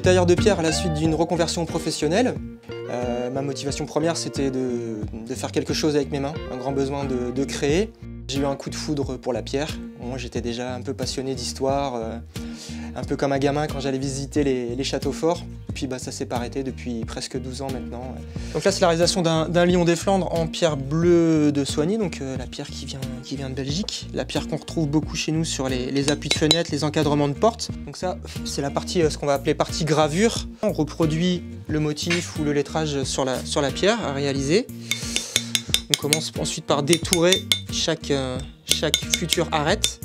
tailleur de pierre à la suite d'une reconversion professionnelle. Ma motivation première, c'était de faire quelque chose avec mes mains, un grand besoin de créer. J'ai eu un coup de foudre pour la pierre. Moi, j'étais déjà un peu passionné d'histoire, un peu comme un gamin quand j'allais visiter les châteaux forts. Puis ça s'est pas arrêté depuis presque 12 ans maintenant. Donc là, c'est la réalisation d'un lion des Flandres en pierre bleue de Soigny, donc la pierre qui vient de Belgique. La pierre qu'on retrouve beaucoup chez nous sur les appuis de fenêtres, les encadrements de portes. Donc ça, c'est la partie, ce qu'on va appeler partie gravure. On reproduit le motif ou le lettrage sur la pierre à réaliser. On commence ensuite par détourer chaque future arête.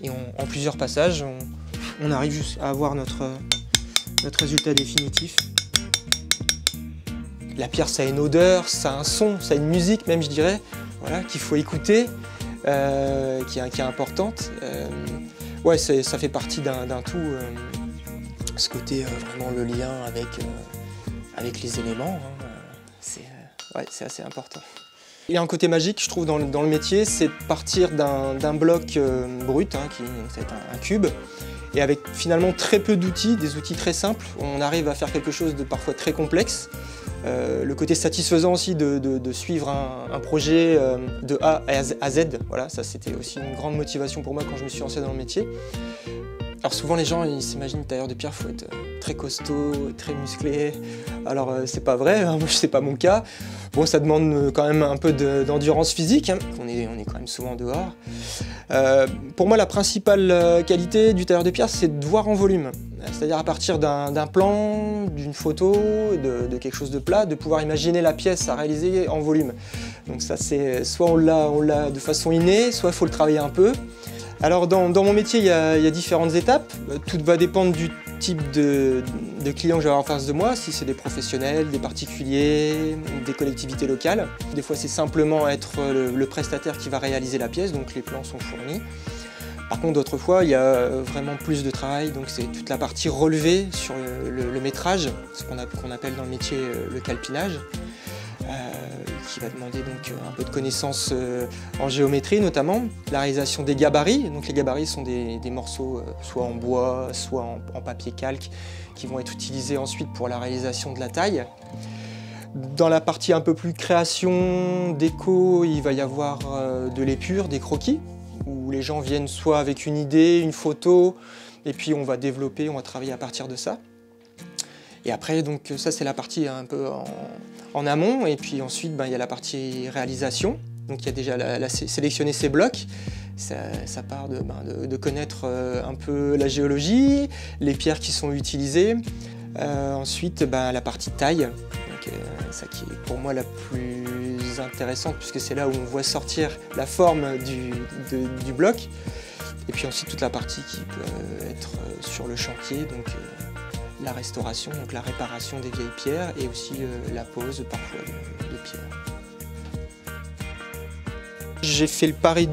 Et en plusieurs passages, on arrive juste à avoir notre résultat définitif. La pierre, ça a une odeur, ça a un son, ça a une musique même, je dirais, voilà, qu'il faut écouter, qui est importante. Ouais, ça fait partie d'un tout, ce côté vraiment le lien avec les éléments, hein, c'est assez important. Il y a un côté magique, je trouve, dans le métier, c'est de partir d'un bloc brut, hein, qui est un cube, et avec finalement très peu d'outils, des outils très simples, on arrive à faire quelque chose de parfois très complexe. Le côté satisfaisant aussi de suivre un projet de A à Z, voilà, ça c'était aussi une grande motivation pour moi quand je me suis lancé dans le métier. Alors souvent les gens ils s'imaginent tailleur de pierre, il faut être très costaud, très musclé. Alors c'est pas vrai, hein, c'est pas mon cas. Bon, ça demande quand même un peu d'endurance physique, hein. On est quand même souvent dehors. Pour moi la principale qualité du tailleur de pierre c'est de voir en volume. C'est-à-dire à partir d'un plan, d'une photo, de quelque chose de plat, de pouvoir imaginer la pièce à réaliser en volume. Donc ça c'est soit on l'a de façon innée, soit il faut le travailler un peu. Alors dans mon métier, il y a différentes étapes. Tout va dépendre du type de client que je vais avoir en face de moi, si c'est des professionnels, des particuliers, des collectivités locales. Des fois, c'est simplement être le prestataire qui va réaliser la pièce, donc les plans sont fournis. Par contre, d'autres fois, il y a vraiment plus de travail, donc c'est toute la partie relevée sur le métrage, ce qu'on appelle dans le métier le calpinage. Qui va demander donc un peu de connaissances en géométrie notamment, la réalisation des gabarits. Donc les gabarits sont des morceaux soit en bois, soit en papier calque, qui vont être utilisés ensuite pour la réalisation de la taille. Dans la partie un peu plus création, déco, il va y avoir de l'épure, des croquis, où les gens viennent soit avec une idée, une photo, et puis on va développer, on va travailler à partir de ça. Et après, donc ça c'est la partie un peu en amont, et puis ensuite il y a la partie réalisation. Donc il y a déjà sélectionner ses blocs, ça part de connaître un peu la géologie, les pierres qui sont utilisées. Ensuite la partie taille, donc, ça qui est pour moi la plus intéressante puisque c'est là où on voit sortir la forme du bloc. Et puis ensuite toute la partie qui peut être sur le chantier, donc la restauration, donc la réparation des vieilles pierres et aussi la pose parfois de pierres. J'ai fait le pari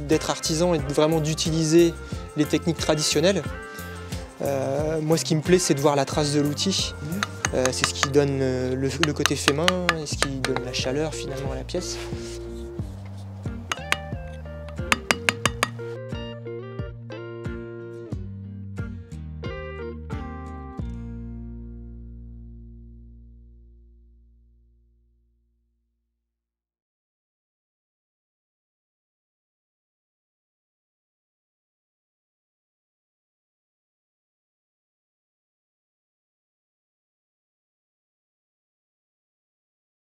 d'être artisan et vraiment d'utiliser les techniques traditionnelles. Moi ce qui me plaît c'est de voir la trace de l'outil. C'est ce qui donne le côté fait main et ce qui donne la chaleur finalement à la pièce.